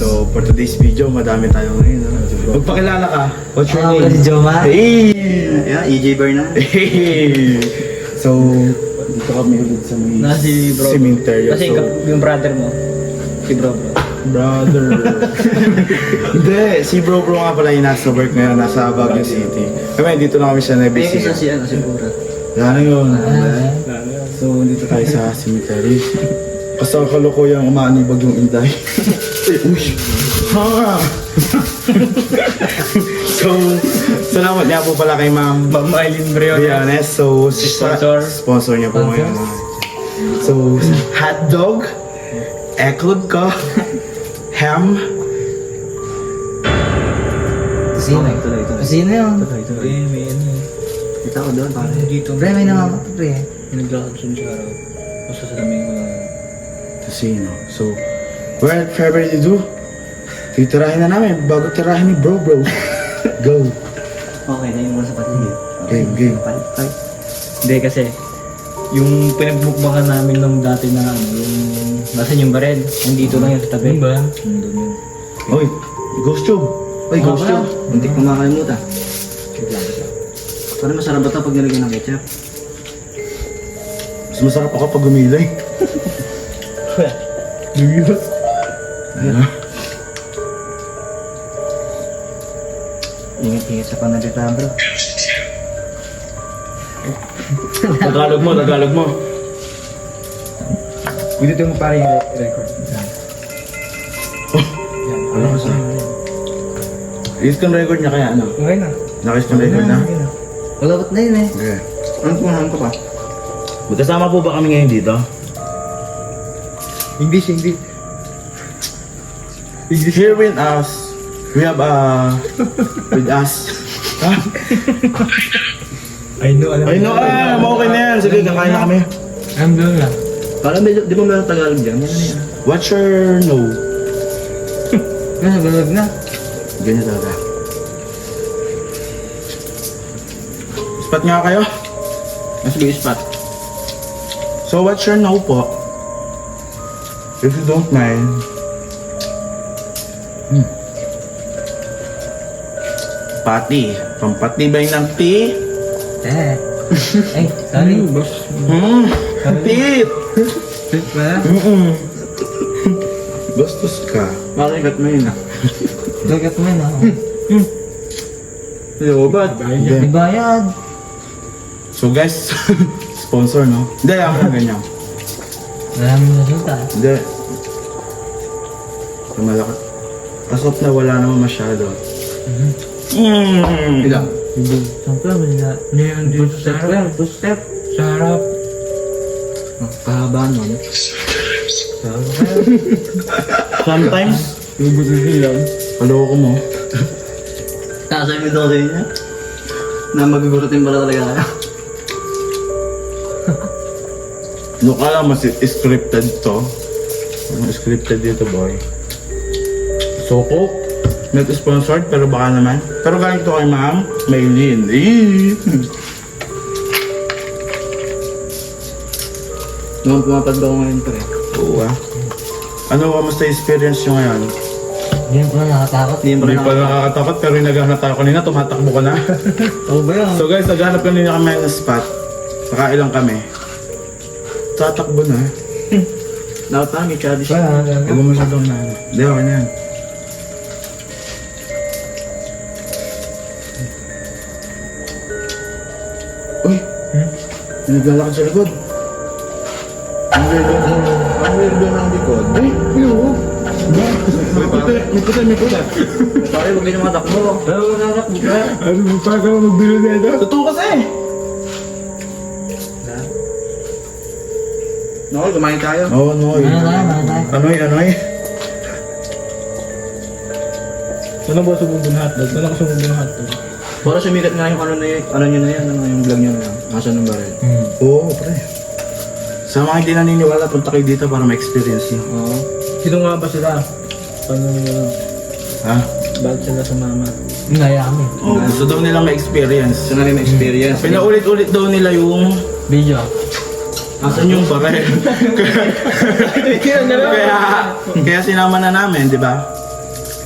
So, for today's video, madami tayo ngayon. Magpakilala ka. What's your Ako name? si Jomar. Hey! Yeah, EJ Bernal. Hey! So, dito kami ulit sa may Si bro. cemetery. Kasi So, yung brother mo. Si bro. brother. Hindi, si bro nga pala yung nasa work ngayon, nasa Baguio City. Kami, dito na kami sa May Nevis. isa si Pura. Yan yun. So, dito tayo sa cemetery. Kasi ang kalukuyang umaanibag yung Inday. Uy! Ha! So, salamat nga po pala kay Ma'am Eileen Brianes. So, sponsor niya po ngayon. So, hotdog, eklod ko, ham. Sino? Sino yun? May kita ko doon, pare. Dito. Pre, may namamatay pre. Naglakad siya sa araw. Basta sa lamig ko lang. Casino. So, without further ado, titirahin na namin bago tirahin ni bro. Go. Okay, na yung mga sapat niya. Game. Fight. Hindi kasi, yung pinagbukbakan namin nung dati na ano, yung nasan yung barel, nandito lang yung sa tabi. Ba? Nandun yun. Oy, ghost tube. Uy, Mga gusto. pala. Hindi ko makalimutan. Parang masarap ba ito pag nilagyan ng ketchup? Mas masarap ako pag gumilay. Duyot. Ingat-ingat sa panalita, bro. Tagalog mo. Dito mo pare yung record. Ano kasi? Is kang record niya kaya ano? Okay na. Nakis kang record na? Wala ba't na yun eh? Okay. Ano ko pa? Magkasama po ba kami ngayon dito? English. Here with us, we have with us. Ha? I know, Ay no, okay na yan. Sige, kakain na kami. I'm doon lang. Parang medyo, di ba meron Tagalog dyan? Meron na yan. What's your no? Nagalag na. Ganyan talaga. Spot nga kayo? Mas big spot. So what's your no po? If you don't mind. Pati. Pampatibay ng tea. Eh. Ay, sorry. Boss. Tit! Sit ba? Bastos ka. Makikat mo yun ah. Dagat mo na. Hello, ba't? Hindi. Ibayad. So guys, sponsor no? Hindi, ako na ganyan. Maraming resulta. Hindi. Malaki. Asop na wala naman masyado. Ilang? Siyempre, wala. Ngayon dito sa harap. Two-step. Sa harap. Kahabaan nun. Sometimes, Ilang? kaloko mo. Kasabi daw sa inyo. Na maguguratin pala talaga kayo. No, kala mas scripted to. Scripted dito, boy. Soko. Not sponsored, pero baka naman. Pero galing to kay Ma'am Maylin. Noong pumapad ako ngayon pa rin. Oo ah. Ano kamusta experience nyo ngayon? Hindi ko na nakatakot. Hindi pa nakakatakot pero yung naghahanap tayo kanina, tumatakbo ka na. Oo ba yun? So guys, naghahanap kanina kami ng spot. Nakailang kami. Tatakbo na. Dapat pa, may childish. Wala. Huwag mo masyadong na. Hindi, okay na yan. Uy! May naglalakad sa likod. Ang weird doon ang likod. Ay! Ayun! May puti. Pare, huwag kayo matakbo. Pero wala na. Ano mo pa ka magbilo na ito? Totoo kasi! Noel, kumain tayo. Oo, Noy. Anoy. Ano ba sumubong hotdog? Wala ko sumubong hotdog. Para sumikat nga yung ano nyo na yan, yung vlog nyo na yan. Asa ng baril. Oo, pre. Sa mga hindi naniniwala, punta kayo dito para ma-experience nyo. Oo. Sino nga ba sila? Paano Ha? bakit sila sumama? Naya kami. Oh, gusto daw nilang ma-experience. Gusto na rin ma-experience. Pinaulit-ulit daw nila yung Video. asan yung baril. kaya sinama na namin, di ba?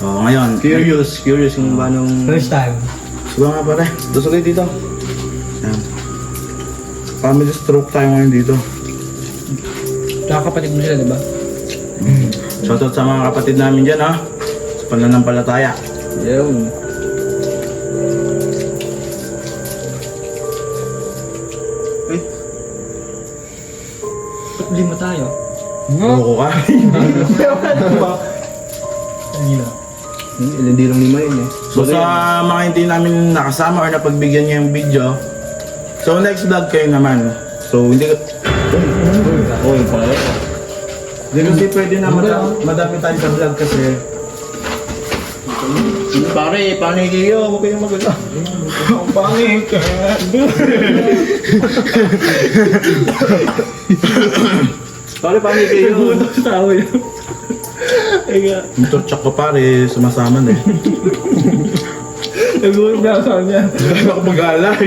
Ngayon. Curious kung paano... First time. Sige nga pare, gusto kayo dito. Ayan. Family stroke tayo ngayon dito. Tsaka kapatid mo sila, di ba? Shoutout sa mga kapatid namin dyan ha. Sa pananampalataya. Yun. Ay, Ba't lima tayo? Loko ka. Kanina. hindi lang lima yun eh. So sa mga hindi namin nakasama or napagbigyan niya yung video, so next vlog kayo naman. So hindi ka... Uy, pala. Hindi kasi pwede na madami tayo sa vlog kasi... Pare, panig kayo. Huwag kayong maganda. Ang pangit ka. Pare, panig kayo. Sa tao yun. Yung torchak ko pare, sumasama na eh. Nagulog na sa kanya. Hindi ako mag-alay.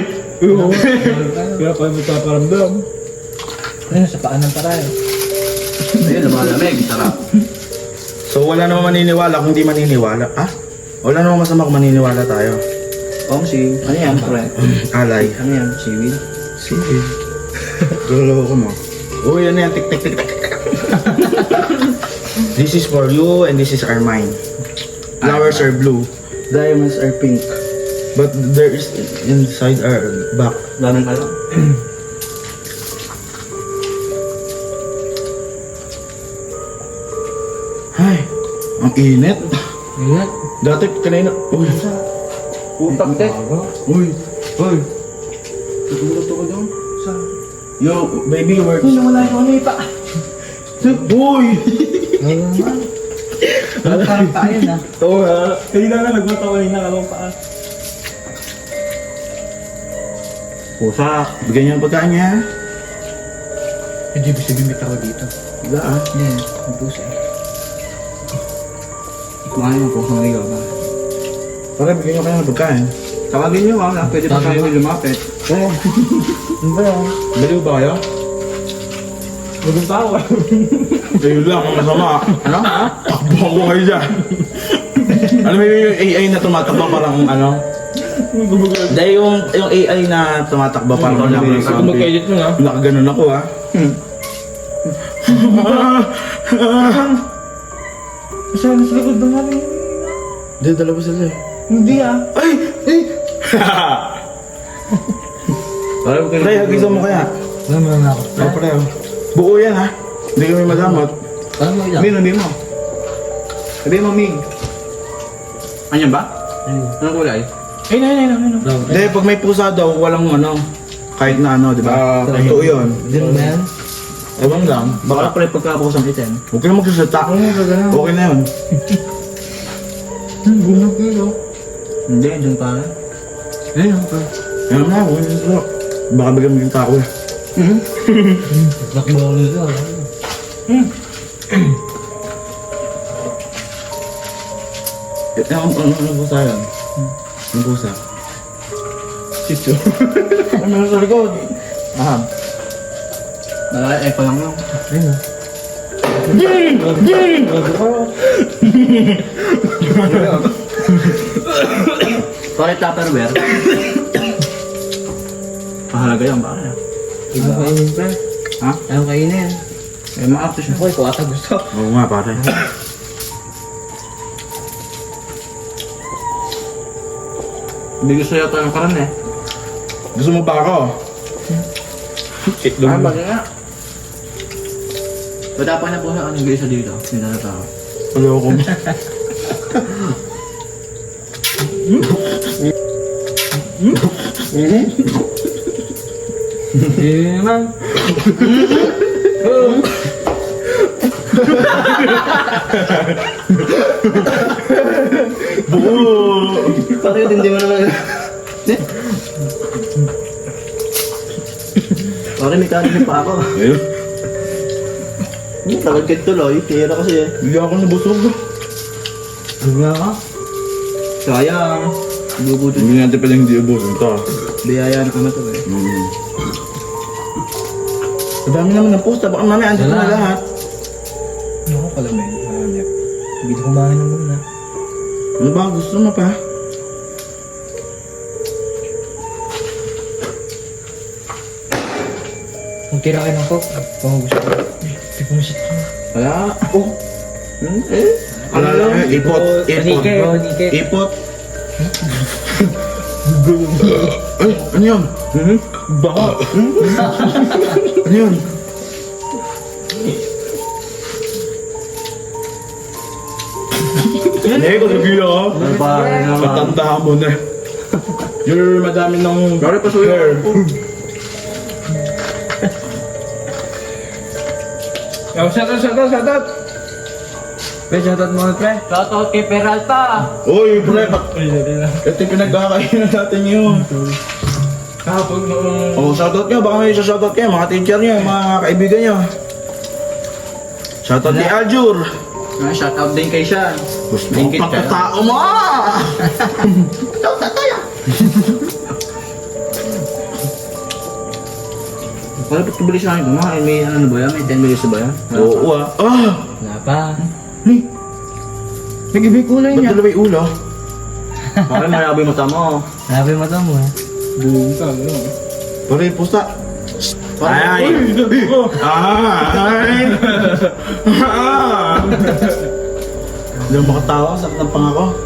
Kaya pa magpaparamdam. Ano sa paan ng taray? Ayun, lumalamig. Sarap. So wala namang maniniwala kung di maniniwala. Ah? Wala namang masama kung maniniwala tayo. Si... Ano yan, pre? Alay. Ano yan? Seaweed? Sige. Lolo ko mo. Uy, ano yan? Tik, tik, tik, tik. This is for you and this is our mine. Flowers are blue. Diamonds are pink. But there is inside our back. Daming kayo. Ay, ang init. Ingat. Dati kanina. Uy. Putak, te. Uy. Uy. Tutulog ako doon. Yo, baby, works. Wala yung ano pa. Uy! Parang tayo na. Oo ha. Kanina nga nagmatawa na kalong paa. Pusa, bigyan niyo ng pagkain niya. Hindi ko sabihin ako dito. Wala ah. Yan, ang pusa. Kumain ako kung naligaw ba. Para bigyan niyo kayo ng pagkain. Tawagin nyo ah, pwede pa kayo lumapit. Oo. Ano ba yan? Baliw ba kayo? Magong tawa. Ayun lang, ang masama. Ano? Ha? Takbo ako kayo dyan. Alam mo yung AI na tumatakbo parang ano? Dahil yung AI na tumatakbo parang Ito mag-edit mo nga. nakaganon ako ah. Saan sa likod ng namin? Hindi, dalawa sila eh. Hindi ah. Ay! Ay! Pre, hagisan mo kaya. Wala mo na ako. Oo, pre. Buo yan ha. Hindi kami madamot. Alam mo ilang? Min, sabihin mo. Sabihin mo, Mig. Anyan ba? Anong kulay? Ayun. Hindi, pag may pusa daw, walang ano. Kahit na ano, di ba? Totoo yun. Hindi mo ba yan? Ewan lang. Baka Baka pala pagkapos ang itin. huwag ka na magsasalita. Okay na yun. Bunog yun oh. Hindi, dyan pa. Ayun pa. Ayun na, huwag na ito. Baka bigyan mo yung tao eh. Nakbo ako nito. Ano pusa yun? Ano pusa? Sityo. Ano meron sa likod? Aham. Echo lang lang. Ayun Bakit Tupperware? Mahalaga yan ba? Ayaw kainin pa. Ha? Ayaw kainin. Eh, ma-actus siya. Ako, ikaw ata gusto. Oo nga pare. Hindi gusto yata yung karan eh. Gusto mo pa ako? Itlog mo. bakit nga? Wala pa na po sa anong gisa dito. Hindi na tao. Ayoko mo. Hindi naman. Buo! Bakit hindi mo naman... Pare, may kanin pa ako. Ayun. Takot ka tuloy. Tira kasi eh. Bigyan ako nabusog. Wala ka? Sayang. Bubuto. Hindi natin pwedeng hindi ubusin ito. Biyaya ng ama to eh. Ang dami naman ng posta. Baka mamaya andito na lahat. Ano ko pala men? Hanap. Hindi ko kumain ng muna. Ano ba? Gusto mo pa? Kung tira kayo ng coke, kung gusto ko. Hindi ko masit ko. Wala. Oh. Wala lang. Ipot. Ipot. Nike. Ipot. Ay, ano yun? Baka. Ano yun? Hindi ko nagila ha. Patandaan mo na. You're madami ng Gari pa hair. Shout out. Pre, shoutout mo pre. Shoutout kay Peralta. Uy, pre, ito yung pinagkakainan natin yun. Kapag noong... Oh, shoutout nyo. Baka may shoutout kayo. Mga teacher nyo, mga kaibigan nyo. Shoutout kay Aljur. Shout out din kay Sean. Gusto Thank you, pagkatao mo! Wala ba't kabili sa akin kumain? May ano ba yan? May 10 minutes ba yan? Oo ah. Ah! Wala pa. Nag-ibig kulay niya. Ba't dala may ulo? Bakit mayabi mo tamo? Sabi mo to mo ha. Buong ka, ano? Pare, pusta. Ay! Ay! Hindi mo makatawa. Sakit ng pangako.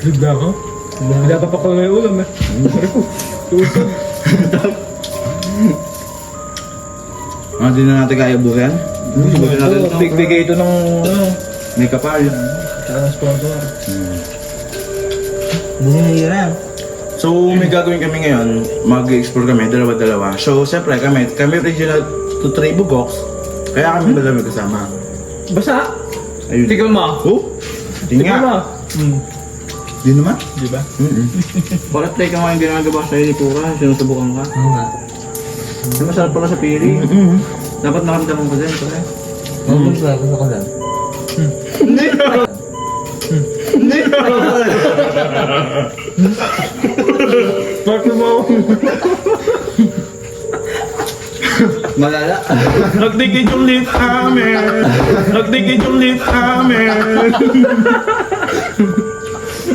Ganda ako. Wala pa pa ko may ulam eh. Ah, di na natin kaya bukan? Subukan natin ito. Bigay ito ng ano. May kapal. Tsaka ng sponsor. Hindi na hirap. So, may gagawin kami ngayon. Mag-explore kami, dalawa-dalawa. So, siyempre kami original to try bugoks. Kaya kami dalawa kasama. Basa! Ayun. Tigil mo! Oh? Tinga. Di naman? Di ba? Bakit tayo ka ngayon ginagawa sa'yo ni Pura? Sinusubukan ka? Oo nga. Masarap pala sa pili. Dapat nakamdaman ko din, pare. Oo ba? Gusto ko lang. Bakit mo? Malala. Nagdikit yung lift amin. Nagdikit yung lift amin.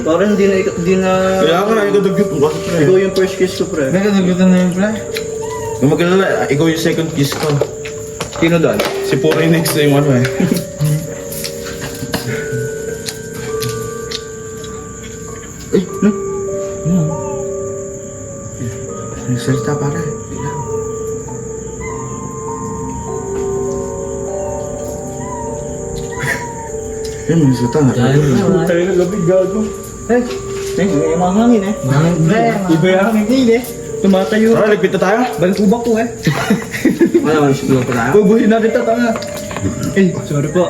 Parang di na... Kaya ka, ikaw dagyot mo. Ikaw yung first kiss ko, pre. Teka, nagutan na yung play. Kung magkalala, ikaw yung second kiss ko. Sino doon? Si Puri next na yung ano eh. Ay, no? Nagsalita pare. Biglang. Ay, may nagsalita na. Tayo na gabi gago. Eh, may mga hangin eh. Iba yung hangin eh. Tumatayo. Tara, ligpit na tayo. Balik ubak ko eh. Wala naman siguro pa tayo. Bubuhin natin ito, tanga. Eh, sorry po.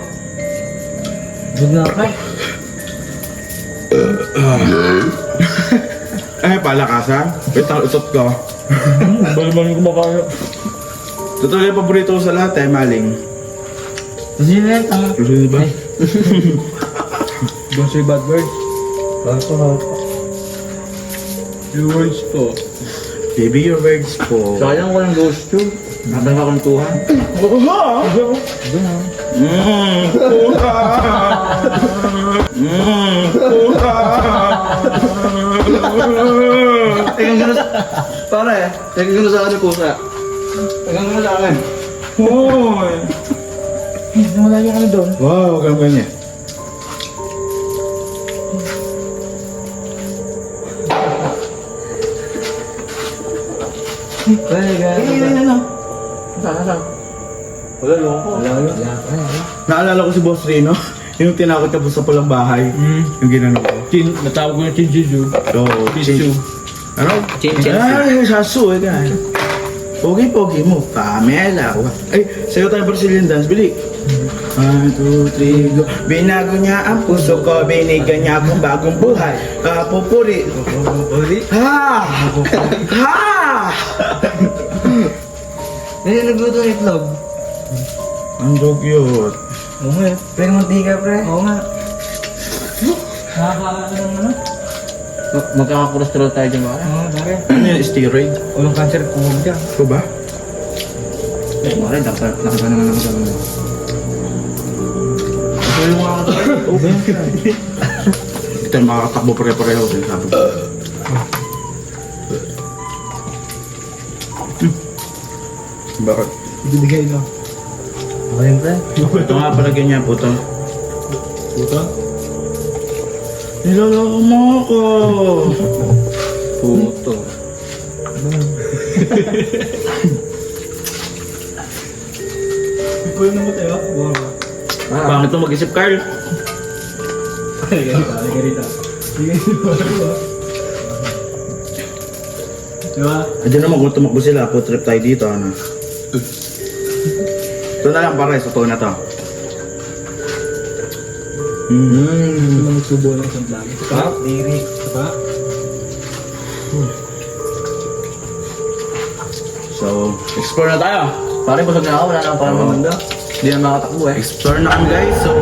Huwag na ako. Eh, palakasan. Wait lang, utot ko. Baliman ko makaya. Totoo yung paborito ko sa lahat eh, maling. Kasi na yan, tanga. Gusto niyo ba? Don't say bad words. Bawal pa. Your words po. Baby, your words po. Sayang ko ng ghost tube. Natang kakuntuhan. Oo ha! Puta! Puta! Tingnan ko na sa... Pare, tingnan ko na sa akin yung pusa. Tingnan ko na sa akin. Hoy! Wala niya kami doon. Wow, huwag kang ganyan. Ano? Saan? Wala loko. Naalala ko si Boss Rino, yung tinakot ka po sa pulang bahay. Yung ginano ko. Natawag ko na Chinjizu. Oo, Chinju. Ano? Chin-chin. Ay, sasu eh ka. Pogi-pogi mo, Pamela. Ay, sayo tayo Brazilian dance, bili. 1, 2, 3, go. Binago niya ang puso ko, binigyan niya akong bagong buhay. Pupuri. Ha! Ha! Ngayon nagluto ng itlog. Ang so cute. Oo nga. Pre, mantika pre. Oo nga. Ano? Magkakakolesterol tayo dyan ba? Oo, pare. Ano yan, steroid? Walang cancer kung huwag dyan. Ito ba? Pare, dapat nakita naman ako sa mga. Ito Ayaw nga ako. Hindi tayo makakatakbo pare-pareho. Sabi ko. Bakit? Ibibigay na. Okay yun, pre. Ito nga pala ganyan po to. Puta? Niloloko mo ako. Puto. Ikaw yung namatay ah. Wow. Pangit mo mag-isip, Carl. Halika rito. Diba? Diyan naman kung tumakbo sila, po trip tayo dito, ano. Ito na lang pare, sa na to. Gusto na magsubo ng isang vlog. Pa? Diri. Pa? So, explore na tayo. Pare, busog na ako. Wala na akong parang Oo. maganda. Hindi na makatakbo eh. Explore na kami guys, so